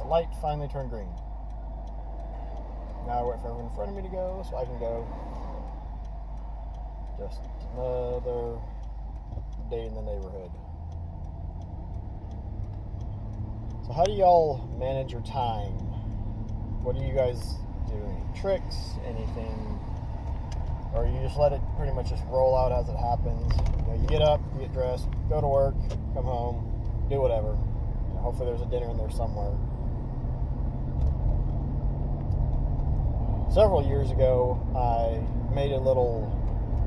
light finally turned green. Now I wait for everyone in front of me to go so I can go. Just another day in the neighborhood. So how do y'all manage your time? What do you guys do? Any tricks? Anything? Or you just let it pretty much just roll out as it happens? You get up, you get dressed, go to work, come home, do whatever. Hopefully there's a dinner in there somewhere. Several years ago, I made a little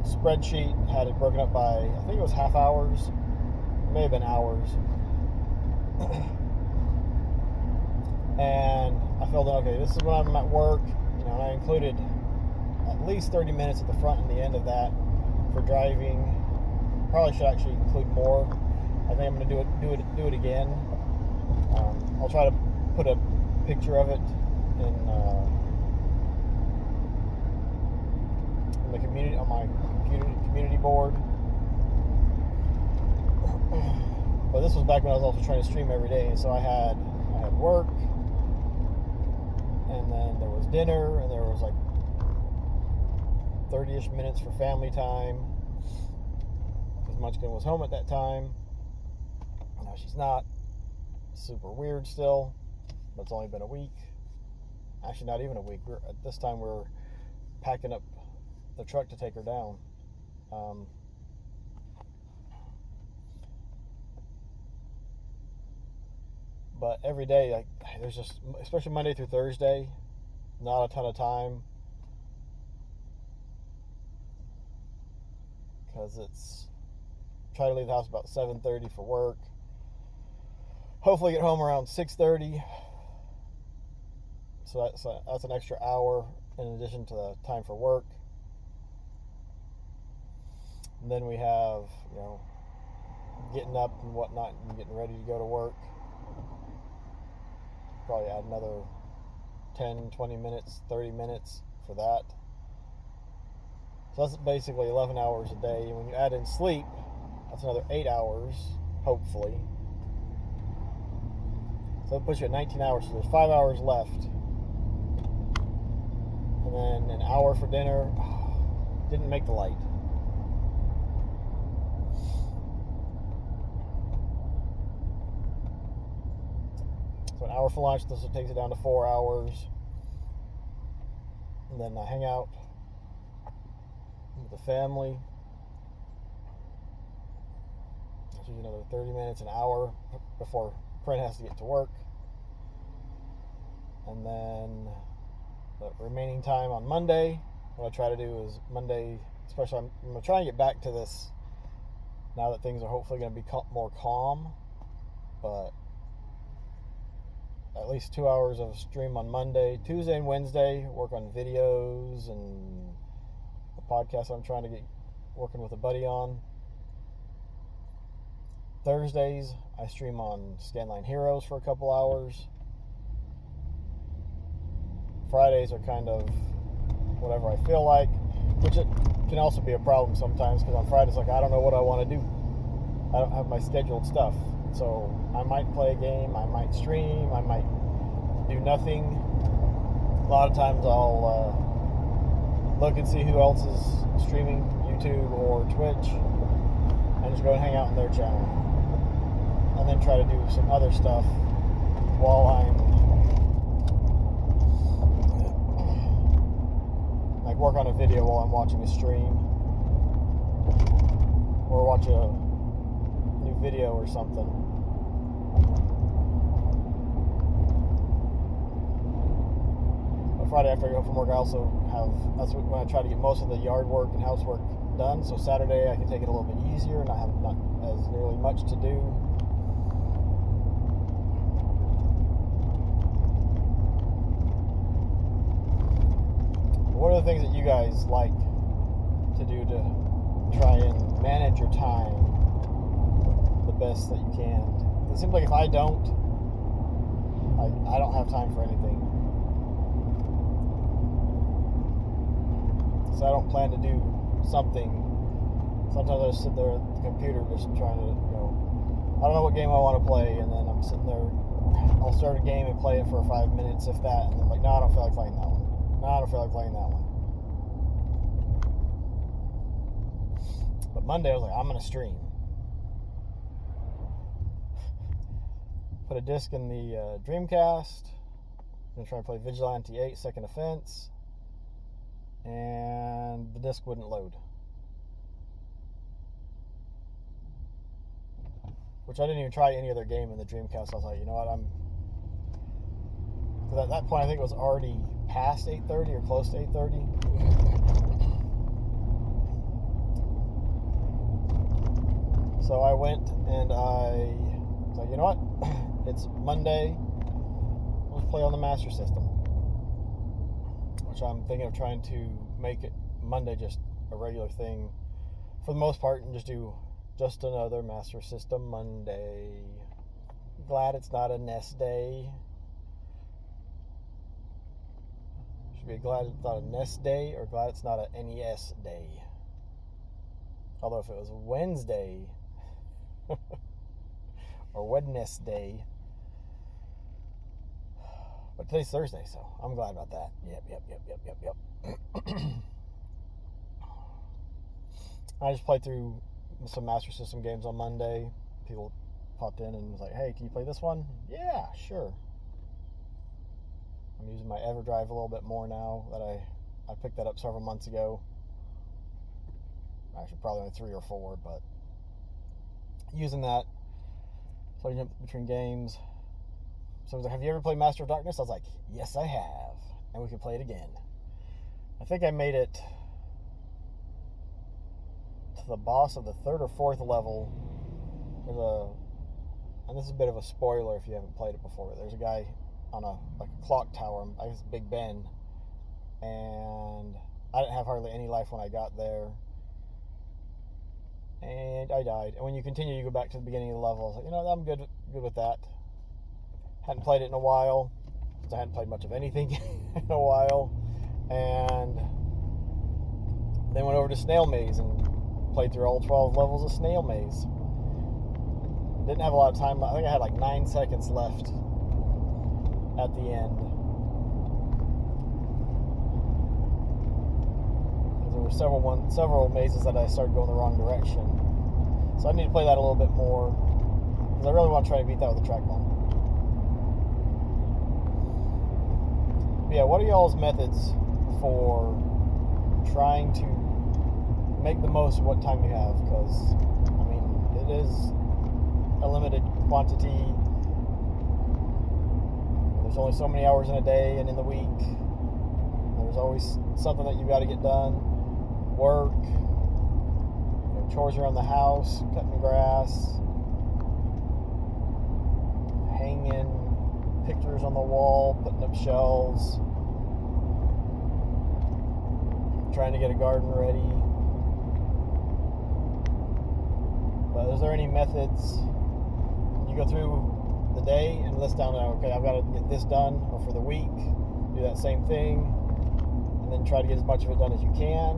spreadsheet, had it broken up by, I think it was half hours, it may have been hours. And I filled in, okay, this is when I'm at work, and I included at least 30 minutes at the front and the end of that for driving. Probably should actually include more. I think I'm going to do it again. I'll try to put a picture of it in the community, on my community board. But this was back when I was also trying to stream every day, and so I had work, and then there was dinner, and there was like 30-ish minutes for family time, because Munchkin was home at that time. Now she's not. Super weird still, but it's only been a week. Actually, not even a week. At this time, we're packing up the truck to take her down. But every day, there's just, especially Monday through Thursday, not a ton of time, because it's try to leave the house about 7:30 for work. Hopefully get home around 6:30. So that's an extra hour in addition to the time for work. And then we have, getting up and whatnot and getting ready to go to work. Probably add another 10, 20 minutes, 30 minutes for that. So that's basically 11 hours a day. And when you add in sleep, that's another 8 hours, hopefully. So that puts you at 19 hours, so there's 5 hours left. And then an hour for dinner. Didn't make the light. So an hour for lunch, this takes it down to 4 hours. And then I hang out with the family. That's usually another 30 minutes, an hour before Brent has to get to work. And then the remaining time on Monday, what I try to do is Monday, especially I'm going to try and get back to this now that things are hopefully going to be more calm, but at least 2 hours of stream on Monday. Tuesday and Wednesday, work on videos and the podcast I'm trying to get working with a buddy on. Thursdays, I stream on Scanline Heroes for a couple hours. Fridays are kind of whatever I feel like, which it can also be a problem sometimes, because on Fridays, I don't know what I want to do. I don't have my scheduled stuff. So I might play a game, I might stream, I might do nothing. A lot of times I'll look and see who else is streaming, YouTube or Twitch, and just go and hang out in their channel. And then try to do some other stuff while I'm work on a video while I'm watching a stream, or watch a new video or something. But Friday after I go from work, I also that's when I try to get most of the yard work and housework done, so Saturday I can take it a little bit easier and I have not as nearly much to do. What are the things that you guys like to do to try and manage your time the best that you can? It seems like if I don't have time for anything. So I don't plan to do something. Sometimes I just sit there at the computer just trying to, I don't know what game I want to play, and then I'm sitting there I'll start a game and play it for 5 minutes, if that, and then I'm like, no, I don't feel like playing that one. No, I don't feel like playing that one. But Monday I was like, I'm gonna stream. Put a disc in the Dreamcast. I'm gonna try and play Vigilante 8 Second Offense, and the disc wouldn't load. Which I didn't even try any other game in the Dreamcast. I was like, you know what, because at that point I think it was already past 8:30 or close to 8:30. So I went and I was like, you know what, it's Monday, let's play on the Master System. Which I'm thinking of trying to make it Monday just a regular thing for the most part, and just do just another Master System Monday. Glad it's not a NES day. Should be glad it's not a NES day, or glad it's not a NES day. Although if it was Wednesday or Wednesday, but today's Thursday, so I'm glad about that. Yep. I just played through some Master System games on Monday. People popped in and was like, hey, can you play this one? Yeah, sure. I'm using my EverDrive a little bit more now that I picked that up several months ago. Actually, probably only 3 or 4, but using that, playing between games. So I was like, have you ever played Master of Darkness? I was like, yes, I have. And we can play it again. I think I made it to the boss of the 3rd or 4th level. And this is a bit of a spoiler if you haven't played it before. There's a guy on a clock tower, I guess Big Ben. And I didn't have hardly any life when I got there. And I died. And when you continue, you go back to the beginning of the level. I was like, you know, I'm good with that. Hadn't played it in a while. I hadn't played much of anything in a while. And then went over to Snail Maze and played through all 12 levels of Snail Maze. Didn't have a lot of time. I think I had like 9 seconds left at the end. There were several mazes that I started going the wrong direction. So I need to play that a little bit more, because I really want to try to beat that with a trackball. But yeah, what are y'all's methods for trying to make the most of what time you have? Because, I mean, it is a limited quantity. There's only so many hours in a day and in the week. There's always something that you've got to get done. Work, chores around the house, cutting grass, hanging pictures on the wall, putting up shelves, trying to get a garden ready. But is there any methods you go through the day and list down, okay, I've got to get this done, or for the week, do that same thing, and then try to get as much of it done as you can?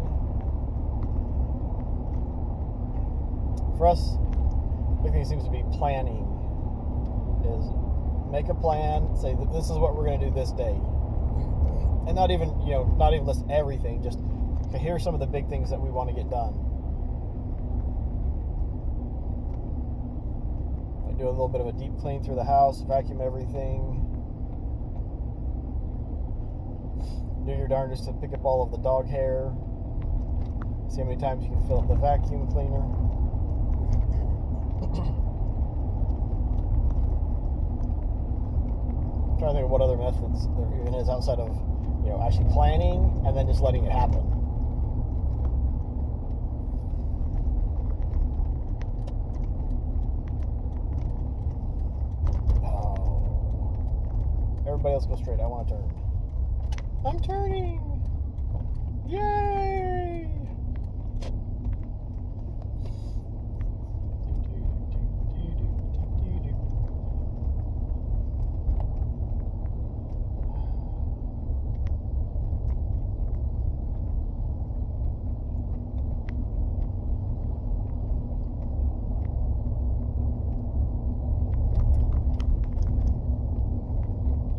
For us, the big thing seems to be planning. Is make a plan, say that this is what we're going to do this day, and not even list everything. Just, okay, here are some of the big things that we want to get done. I do a little bit of a deep clean through the house, vacuum everything. Do your darndest to pick up all of the dog hair. See how many times you can fill up the vacuum cleaner. I'm trying to think of what other methods there even is outside of, actually planning and then just letting it happen. Oh. Everybody else go straight. I want to turn. I'm turning! Yay!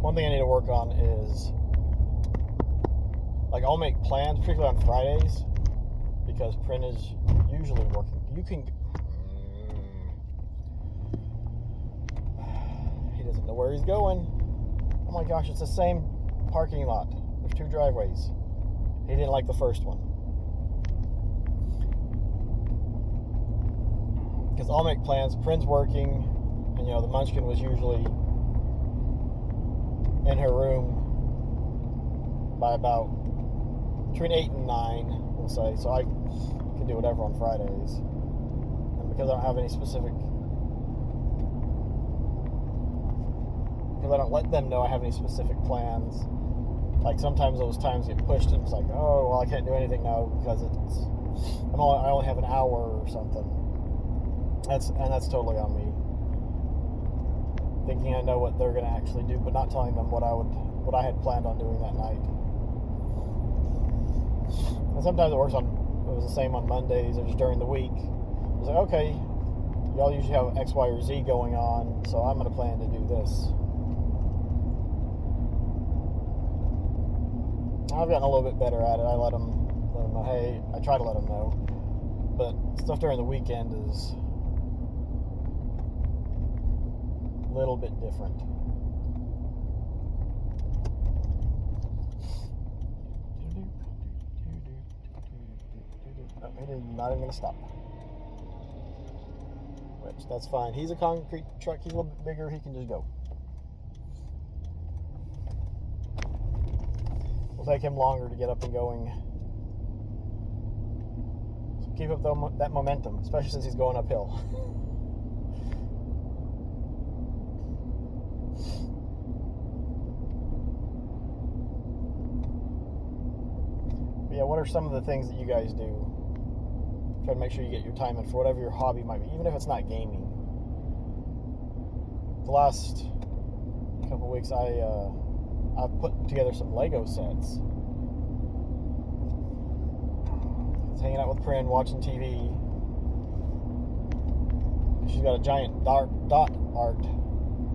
one thing I need to work on is, like, I'll make plans, particularly on Fridays, because Print is usually working. He doesn't know where he's going. Oh my gosh, it's the same parking lot. There's 2 driveways. He didn't like the first one. Because I'll make plans. Print's working, and the Munchkin was usually in her room by about between 8 and 9, we'll say. So I can do whatever on Fridays. And because I don't have any specific, because I don't let them know I have any specific plans. Like, sometimes those times get pushed and it's like, oh, well, I can't do anything now because I only have an hour or something. That's totally on me. Thinking I know what they're going to actually do, but not telling them what I had planned on doing that night. And sometimes it was the same on Mondays or just during the week. It was like, okay, y'all usually have X, Y, or Z going on, so I'm going to plan to do this. I've gotten a little bit better at it. I let them know, hey, I try to let them know. But stuff during the weekend is a little bit different. Oh, he's not even going to stop. Which, that's fine. He's a concrete truck. He's a little bit bigger. He can just go. Take him longer to get up and going. So keep up that momentum, especially since he's going uphill. But yeah, what are some of the things that you guys do? Try to make sure you get your time in for whatever your hobby might be, even if it's not gaming. The last couple weeks, I've put together some Lego sets. I was hanging out with Prin, watching TV. She's got a giant dot art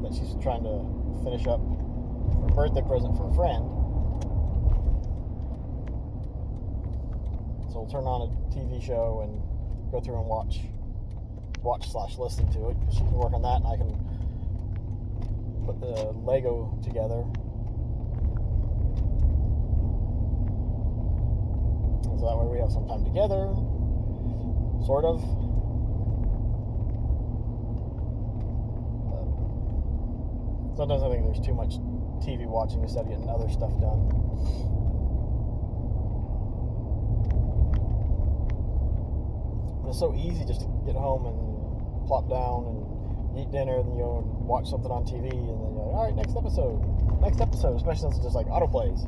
that she's trying to finish up for a birthday present for a friend. So we'll turn on a TV show and go through and watch/listen to it, because she can work on that and I can put the Lego together. So that way we have some time together, sort of. But sometimes I think there's too much TV watching instead of getting other stuff done. It's so easy just to get home and plop down and eat dinner, and then and watch something on TV, and then you're like, all right, next episode, especially since it's just like autoplays.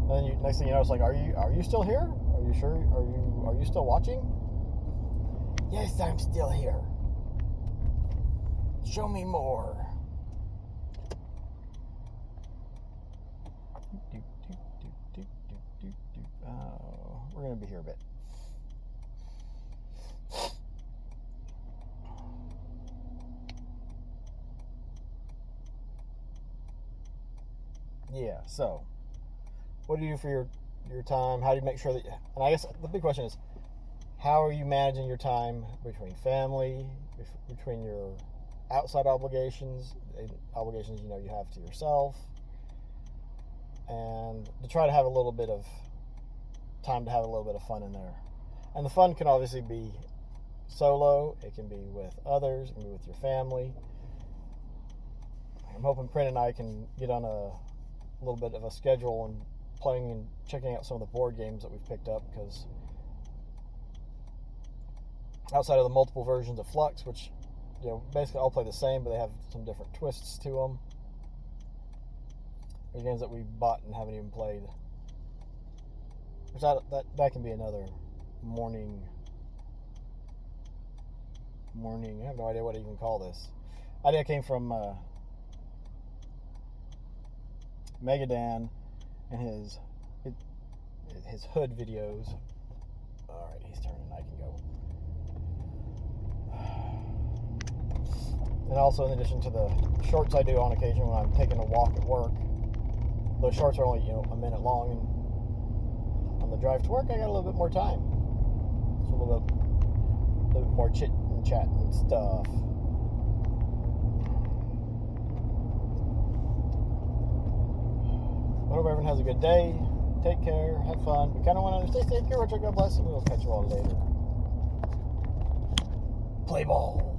And then next thing you know, it's like, are you still here? Are you sure? Are you still watching? Yes, I'm still here. Show me more. Oh, we're gonna be here a bit. Yeah. So, what do you do for your time? How do you make sure that? And I guess the big question is, how are you managing your time between family, between your outside obligations you have to yourself, and to try to have a little bit of time to have a little bit of fun in there. And the fun can obviously be solo, it can be with others, it can be with your family. I'm hoping Prin and I can get on a little bit of a schedule and playing and checking out some of the board games that we've picked up, because outside of the multiple versions of Flux, which basically all play the same, but they have some different twists to them. There's games that we bought and haven't even played. Which that can be another morning. I have no idea what to even call this. Idea came from Megadan and his hood videos. All right, he's turning. I can go. And also, in addition to the shorts I do on occasion when I'm taking a walk at work, those shorts are only, a minute long, and on the drive to work, I got a little bit more time. So a little bit more chit and chat and stuff. I hope everyone has a good day. Take care. Have fun. We kind of want to stay safe. God bless, and we'll catch you all later. Play ball.